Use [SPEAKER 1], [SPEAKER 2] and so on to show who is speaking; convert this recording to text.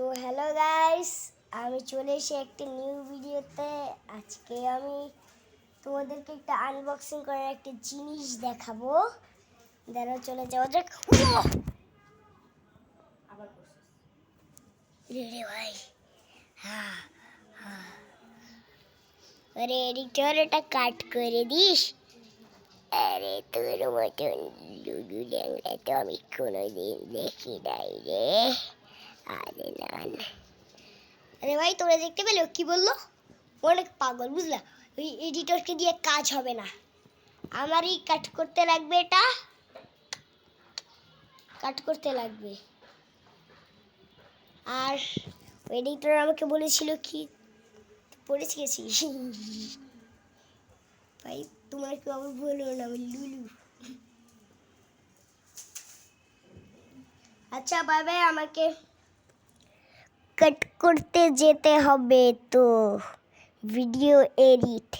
[SPEAKER 1] তো hello guys, আমি চলে এসে একটা নিউ ভিডিওতে। আজকে আমি তোমাদেরকে একটা আনবক্সিং করার একটা জিনিস দেখাবো। দাঁড়াও, চলে যাওয়া যাক। রে ভাই, হ্যাঁ হ্যাঁ, আরে এডিটর, এটা কাট করে দিস। আরে তোর মতন লুলু ল্যাংড়া তো আমি কোনোদিন দেখি নাই রে। আরে না না, আরে ভাই তোরা দেখতে পেলে কি বললো? অনেক পাগল, বুঝলা? ওই এডিটরকে দিয়ে কাজ হবে না, আমারই কাট করতে লাগবে, এটা কাট করতে লাগবে। আর এডিটর আমাকে বলেছিল কি, পড়েছি গেছি ভাই তোমরা কেউ আবার বলো না আমি লুলু। আচ্ছা বাই বাই, আমাকে কাট করতে যেতে হবে তো ভিডিও এডিট।